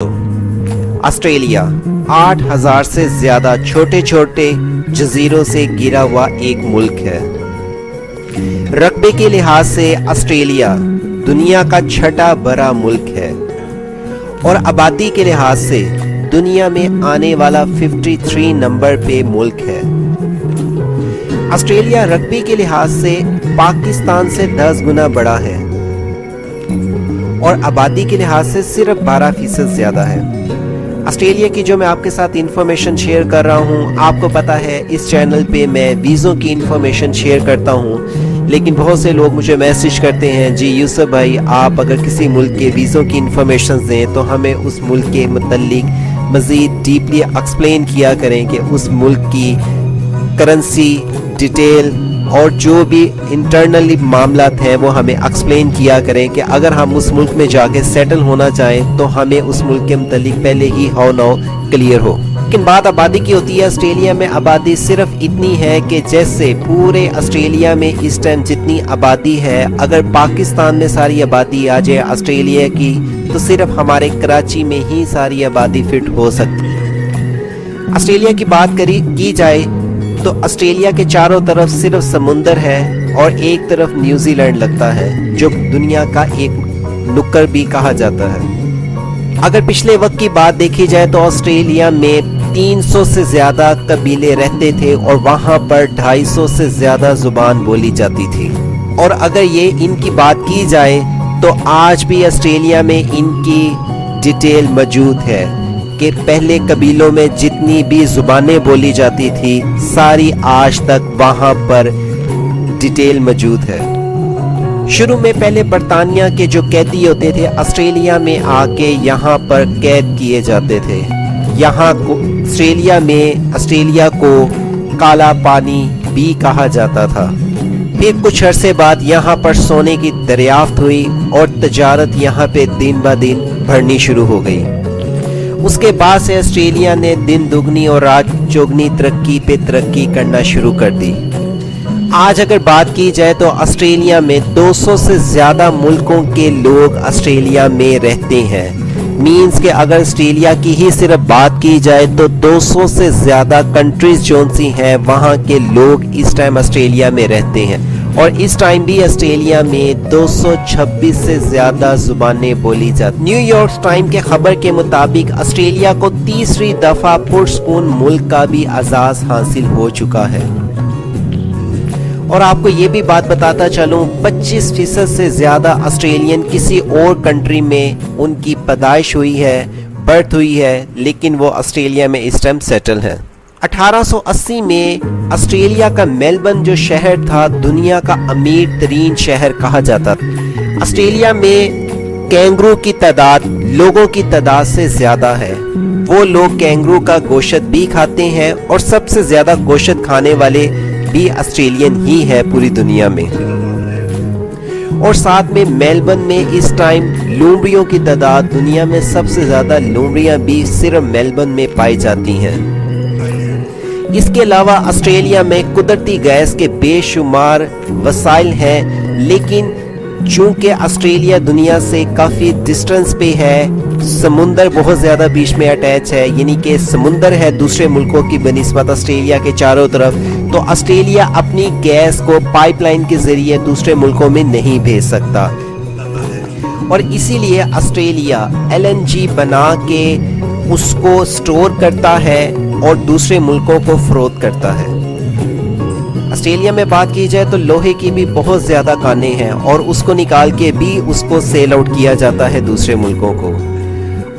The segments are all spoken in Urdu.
آسٹریلیا 8,000 سے زیادہ چھوٹے چھوٹے جزیروں سے گھرا ہوا ایک ملک ہے۔ رقبے کے لحاظ سے آسٹریلیا دنیا کا چھٹا بڑا ملک ہے اور آبادی کے لحاظ سے دنیا میں آنے والا 53 نمبر پہ ملک ہے۔ آسٹریلیا رقبے کے لحاظ سے پاکستان سے 10 گنا بڑا ہے اور آبادی کے لحاظ سے صرف 12% زیادہ ہے۔ آسٹریلیا کی جو میں آپ کے ساتھ انفارمیشن شیئر کر رہا ہوں، آپ کو پتا ہے اس چینل پہ میں ویزوں کی انفارمیشن شیئر کرتا ہوں، لیکن بہت سے لوگ مجھے میسج کرتے ہیں جی یوسف بھائی آپ اگر کسی ملک کے ویزوں کی انفارمیشن دیں تو ہمیں اس ملک کے متعلق مزید ڈیپلی ایکسپلین کیا کریں کہ اس ملک کی کرنسی ڈیٹیل اور جو بھی انٹرنلی معاملات ہیں وہ ہمیں ایکسپلین کیا کریں کہ اگر ہم اس ملک میں جا کے سیٹل ہونا چاہیں تو ہمیں اس ملک کے متعلق پہلے ہی ہاؤ ناؤ کلیئر ہو۔ لیکن بات آبادی کی ہوتی ہے، آسٹریلیا میں آبادی صرف اتنی ہے کہ جیسے پورے آسٹریلیا میں اس ٹائم جتنی آبادی ہے، اگر پاکستان میں ساری آبادی آ جائے آسٹریلیا کی تو صرف ہمارے کراچی میں ہی ساری آبادی فٹ ہو سکتی ہے۔ آسٹریلیا کی بات کی جائے تو آسٹریلیا کے چاروں طرف صرف سمندر ہے اور ایک طرف نیوزی لینڈ لگتا ہے جو دنیا کا ایک نکر بھی کہا جاتا ہے۔ اگر پچھلے وقت کی بات دیکھی جائے تو آسٹریلیا میں 300 سے زیادہ قبیلے رہتے تھے اور وہاں پر 250 سے زیادہ زبان بولی جاتی تھی، اور اگر یہ ان کی بات کی جائے تو آج بھی آسٹریلیا میں ان کی ڈیٹیل موجود ہے کہ پہلے قبیلوں میں جتنی بھی زبانیں بولی جاتی تھی ساری آج تک وہاں پر ڈیٹیل موجود ہے۔ شروع میں پہلے برطانیہ کے جو قیدی ہوتے تھے آسٹریلیا میں آ کے یہاں پر قید کیے جاتے تھے۔ یہاں آسٹریلیا کو کالا پانی بھی کہا جاتا تھا۔ پھر کچھ عرصے بعد یہاں پر سونے کی دریافت ہوئی اور تجارت یہاں پہ دن بہ دن بڑھنی شروع ہو گئی۔ اس کے بعد سے آسٹریلیا نے دن دگنی اور رات چوگنی ترقی پہ ترقی کرنا شروع کر دی۔ آج اگر بات کی جائے تو آسٹریلیا میں 200 سے زیادہ ملکوں کے لوگ آسٹریلیا میں رہتے ہیں۔ مینز کہ اگر آسٹریلیا کی ہی صرف بات کی جائے تو 200 سے زیادہ کنٹریز جون سی ہیں وہاں کے لوگ اس ٹائم آسٹریلیا میں رہتے ہیں، اور اس ٹائم بھی آسٹریلیا میں 226 سے زیادہ زبانیں بولی جاتی۔ نیو یارک ٹائم کے خبر کے مطابق آسٹریلیا کو تیسری دفعہ پرسکون ملک کا بھی اعزاز حاصل ہو چکا ہے۔ اور آپ کو یہ بھی بات بتاتا چلوں 25% سے زیادہ آسٹریلین کسی اور کنٹری میں ان کی پیدائش ہوئی ہے، برتھ ہوئی ہے، لیکن وہ آسٹریلیا میں اس ٹائم سیٹل ہیں۔ 1880 میں آسٹریلیا کا میلبرن جو شہر تھا دنیا کا امیر ترین شہر کہا جاتا تھا۔ آسٹریلیا میں کینگرو کی تعداد لوگوں کی تعداد سے زیادہ ہے۔ وہ لوگ کینگرو کا گوشت بھی کھاتے ہیں اور سب سے زیادہ گوشت کھانے والے بھی آسٹریلین ہی ہے پوری دنیا میں۔ اور ساتھ میں میلبرن میں اس ٹائم لومڑیوں کی تعداد دنیا میں سب سے زیادہ لومڑیاں بھی صرف میلبرن میں پائی جاتی ہیں۔ اس کے علاوہ آسٹریلیا میں قدرتی گیس کے بے شمار وسائل ہیں، لیکن چونکہ آسٹریلیا دنیا سے کافی ڈسٹنس پہ ہے، سمندر بہت زیادہ بیچ میں اٹیچ ہے، یعنی کہ سمندر ہے دوسرے ملکوں کی بنسبت آسٹریلیا کے چاروں طرف، تو آسٹریلیا اپنی گیس کو پائپ لائن کے ذریعے دوسرے ملکوں میں نہیں بھیج سکتا، اور اسی لیے آسٹریلیا LNG بنا کے اس کو سٹور کرتا ہے اور دوسرے ملکوں کو فروخت کرتا ہے۔ آسٹریلیا میں بات کی جائے تو لوہے کی بھی بہت زیادہ کانیں ہیں اور اس کو نکال کے بھی اس کو سیل آؤٹ کیا جاتا ہے دوسرے ملکوں کو۔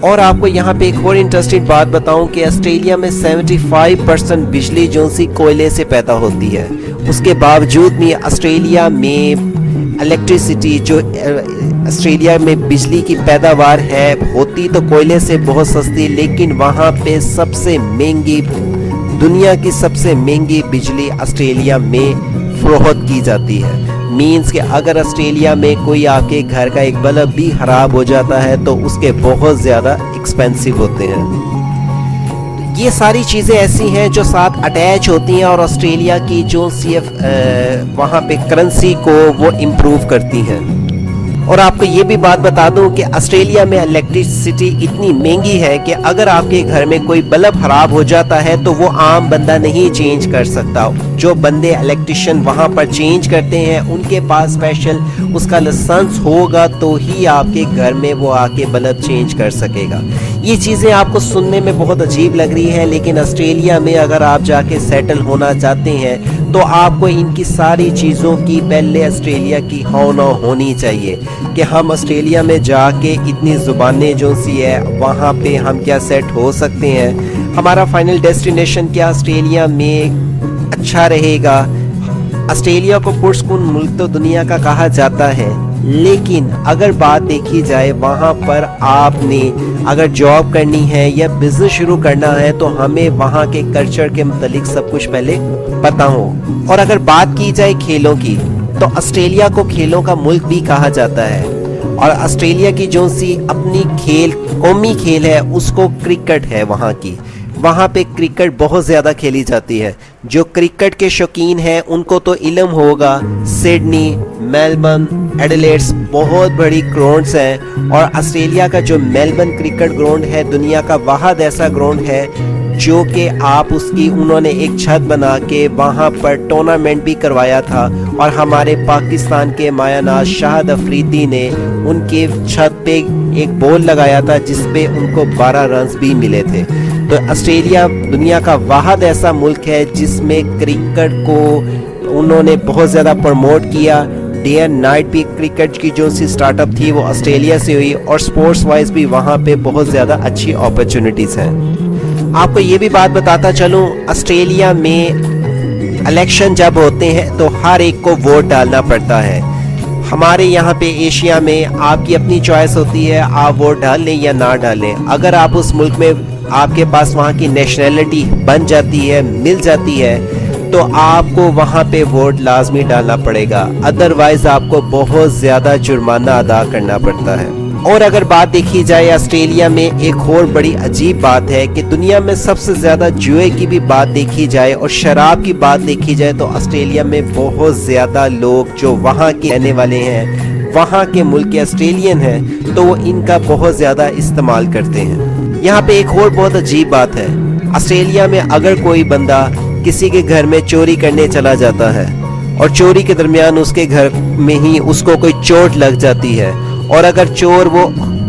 اور آپ کو یہاں پہ ایک اور انٹرسٹنگ بات بتاؤں کہ آسٹریلیا میں 75% بجلی جو سی کوئلے سے پیدا ہوتی ہے، اس کے باوجود بھی آسٹریلیا میں الیکٹریسٹی جو آسٹریلیا میں بجلی کی پیداوار ہے ہوتی تو کوئلے سے بہت سستی، لیکن وہاں پہ سب سے مہنگی دنیا کی سب سے مہنگی بجلی آسٹریلیا میں فروخت کی جاتی ہے۔ مینز کہ اگر آسٹریلیا میں کوئی آپ کے گھر کا ایک بلب بھی خراب ہو جاتا ہے تو اس کے بہت زیادہ ایکسپینسو ہوتے ہیں۔ یہ ساری چیزیں ایسی ہیں جو ساتھ اٹیچ ہوتی ہیں اور آسٹریلیا کی جو وہاں پہ کرنسی کو وہ امپروو کرتی ہیں۔ اور آپ کو یہ بھی بات بتا دوں کہ آسٹریلیا میں الیکٹریسٹی اتنی مہنگی ہے کہ اگر آپ کے گھر میں کوئی بلب خراب ہو جاتا ہے تو وہ عام بندہ نہیں چینج کر سکتا. جو بندے الیکٹریشین وہاں پر چینج کرتے ہیں ان کے پاس اسپیشل اس کا لائسنس ہوگا تو ہی آپ کے گھر میں وہ آ کے بلب چینج کر سکے گا. یہ چیزیں آپ کو سننے میں بہت عجیب لگ رہی ہے, لیکن آسٹریلیا میں اگر آپ جا کے سیٹل ہونا چاہتے ہیں تو آپ کو ان کی ساری چیزوں کی پہلے آسٹریلیا کی ہونا ہونی چاہیے کہ ہم آسٹریلیا میں جا کے اتنی زبانیں جو سی ہے وہاں پہ ہم کیا سیٹ ہو سکتے ہیں, ہمارا فائنل ڈیسٹینیشن کیا آسٹریلیا میں اچھا رہے گا. آسٹریلیا کو پرسکون ملک تو دنیا کا کہا جاتا ہے, لیکن اگر بات دیکھی جائے وہاں پر آپ نے اگر جاب کرنی ہے یا بزنس شروع کرنا ہے تو ہمیں وہاں کے کلچر کے متعلق سب کچھ پہلے پتہ ہو. اور اگر بات کی جائے کھیلوں کی تو آسٹریلیا کو کھیلوں کا ملک بھی کہا جاتا ہے, اور آسٹریلیا کی جو سی اپنی کھیل قومی کھیل ہے اس کو کرکٹ ہے. وہاں پہ کرکٹ بہت زیادہ کھیلی جاتی ہے. جو کرکٹ کے شوقین ہیں ان کو تو علم ہوگا, سڈنی, میلبرن, ایڈیلیڈ بہت بڑی گراؤنڈز ہیں, اور آسٹریلیا کا جو میلبرن کرکٹ گراؤنڈ ہے دنیا کا واحد ایسا گراؤنڈ ہے جو کہ آپ اس کی انہوں نے ایک چھت بنا کے وہاں پر ٹورنامنٹ بھی کروایا تھا, اور ہمارے پاکستان کے مایہ ناز شاہد افریدی نے ان کے چھت پہ ایک بال لگایا تھا جس پہ ان کو 12 رنز بھی ملے تھے. تو آسٹریلیا دنیا کا واحد ایسا ملک ہے جس میں کرکٹ کو انہوں نے بہت زیادہ پروموٹ کیا. ڈے اینڈ نائٹ بھی کرکٹ کی جو سی سٹارٹ اپ تھی وہ آسٹریلیا سے ہوئی, اور سپورٹس وائز بھی وہاں پہ بہت زیادہ اچھی اپرچونٹیز ہیں. آپ کو یہ بھی بات بتاتا چلوں, آسٹریلیا میں الیکشن جب ہوتے ہیں تو ہر ایک کو ووٹ ڈالنا پڑتا ہے. ہمارے یہاں پہ ایشیا میں آپ کی اپنی چوائس ہوتی ہے, آپ ووٹ ڈال لیں یا نہ ڈالیں. اگر آپ اس ملک میں آپ کے پاس وہاں کی نیشنلٹی بن جاتی ہے, مل جاتی ہے, تو آپ کو وہاں پہ ووٹ لازمی ڈالنا پڑے گا, ادروائز آپ کو بہت زیادہ جرمانہ ادا کرنا پڑتا ہے. اور اگر بات دیکھی جائے آسٹریلیا میں ایک اور بڑی عجیب بات ہے کہ دنیا میں سب سے زیادہ جوئے کی بھی بات دیکھی جائے اور شراب کی بات دیکھی جائے تو آسٹریلیا میں بہت زیادہ لوگ جو وہاں کے رہنے والے ہیں, وہاں کے ملک کے آسٹریلین ہیں, تو وہ ان کا بہت زیادہ استعمال کرتے ہیں. یہاں پہ ایک اور بہت عجیب بات ہے, آسٹریلیا میں اگر کوئی بندہ کسی کے گھر میں چوری کرنے چلا جاتا ہے اور چوری کے درمیان اس کے گھر میں ہی اس کو کوئی چوٹ لگ جاتی ہے, اور اگر چور وہ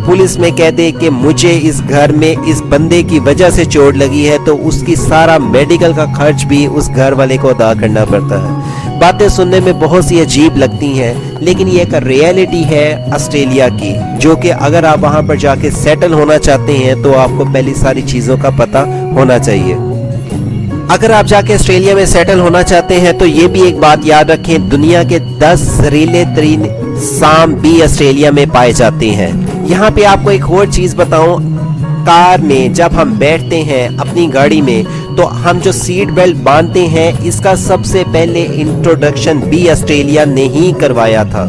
پولیس میں کہہ دے کہ مجھے اس گھر میں اس بندے کی وجہ سے چوٹ لگی ہے, تو اس کی سارا میڈیکل کا خرچ بھی اس گھر والے کو ادا کرنا پڑتا ہے. باتیں سننے میں بہت سی عجیب لگتی ہیں, لیکن یہ ایک ریئلٹی ہے آسٹریلیا کی, جو کہ اگر آپ وہاں پر جا کے سیٹل ہونا چاہتے ہیں تو آپ کو پہلی ساری چیزوں کا پتہ ہونا چاہیے. اگر آپ جا کے آسٹریلیا میں سیٹل ہونا چاہتے ہیں تو یہ بھی ایک بات یاد رکھیں, دنیا کے 10 زہریلے ترین سام بھی آسٹریلیا میں پائے جاتے ہیں. یہاں پہ آپ کو ایک اور چیز بتاؤں, کار میں جب ہم بیٹھتے ہیں اپنی گاڑی میں تو ہم جو سیٹ بیلٹ باندھتے ہیں اس کا سب سے پہلے انٹروڈکشن بھی آسٹریلیا نے ہی کروایا تھا.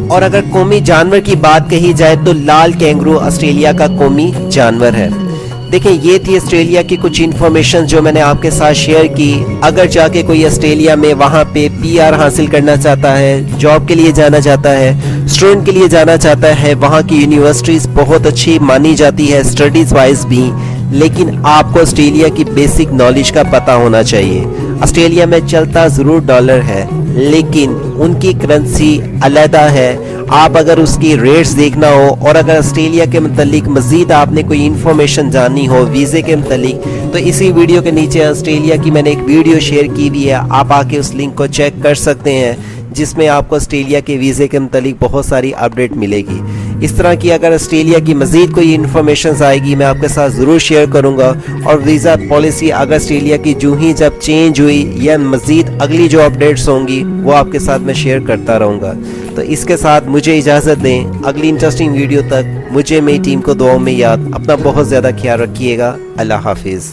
اور اگر قومی جانور کی بات کہی جائے تو لال کینگرو آسٹریلیا کا قومی جانور ہے. دیکھیں, یہ تھی آسٹریلیا کی کچھ انفارمیشن جو میں نے آپ کے ساتھ شیئر کی. اگر جا کے کوئی آسٹریلیا میں وہاں پہ PR حاصل کرنا چاہتا ہے, جاب کے لیے جانا چاہتا ہے, اسٹوڈنٹ کے لیے جانا چاہتا ہے, وہاں کی یونیورسٹیز بہت اچھی مانی جاتی ہے اسٹڈیز وائز بھی, لیکن آپ کو آسٹریلیا کی بیسک نالج کا پتہ ہونا چاہیے. آسٹریلیا میں چلتا ضرور ڈالر ہے, لیکن ان کی کرنسی علیحدہ ہے. آپ اگر اس کی ریٹس دیکھنا ہو اور اگر آسٹریلیا کے متعلق مزید آپ نے کوئی انفارمیشن جاننی ہو ویزے کے متعلق, تو اسی ویڈیو کے نیچے آسٹریلیا کی میں نے ایک ویڈیو شیئر کی ہوئی ہے, آپ آ کے اس لنک کو چیک کر سکتے ہیں, جس میں آپ کو آسٹریلیا کے ویزے کے متعلق بہت ساری اپڈیٹ ملے گی. اس طرح کی اگر آسٹریلیا کی مزید کوئی انفارمیشنز آئے گی میں آپ کے ساتھ ضرور شیئر کروں گا, اور ویزا پالیسی اگر آسٹریلیا کی جو ہی جب چینج ہوئی یا مزید اگلی جو اپڈیٹس ہوں گی وہ آپ کے ساتھ میں شیئر کرتا رہوں گا. تو اس کے ساتھ مجھے اجازت دیں, اگلی انٹرسٹنگ ویڈیو تک مجھے میری ٹیم کو دعاؤں میں یاد. اپنا بہت زیادہ خیال رکھیے گا. اللہ حافظ.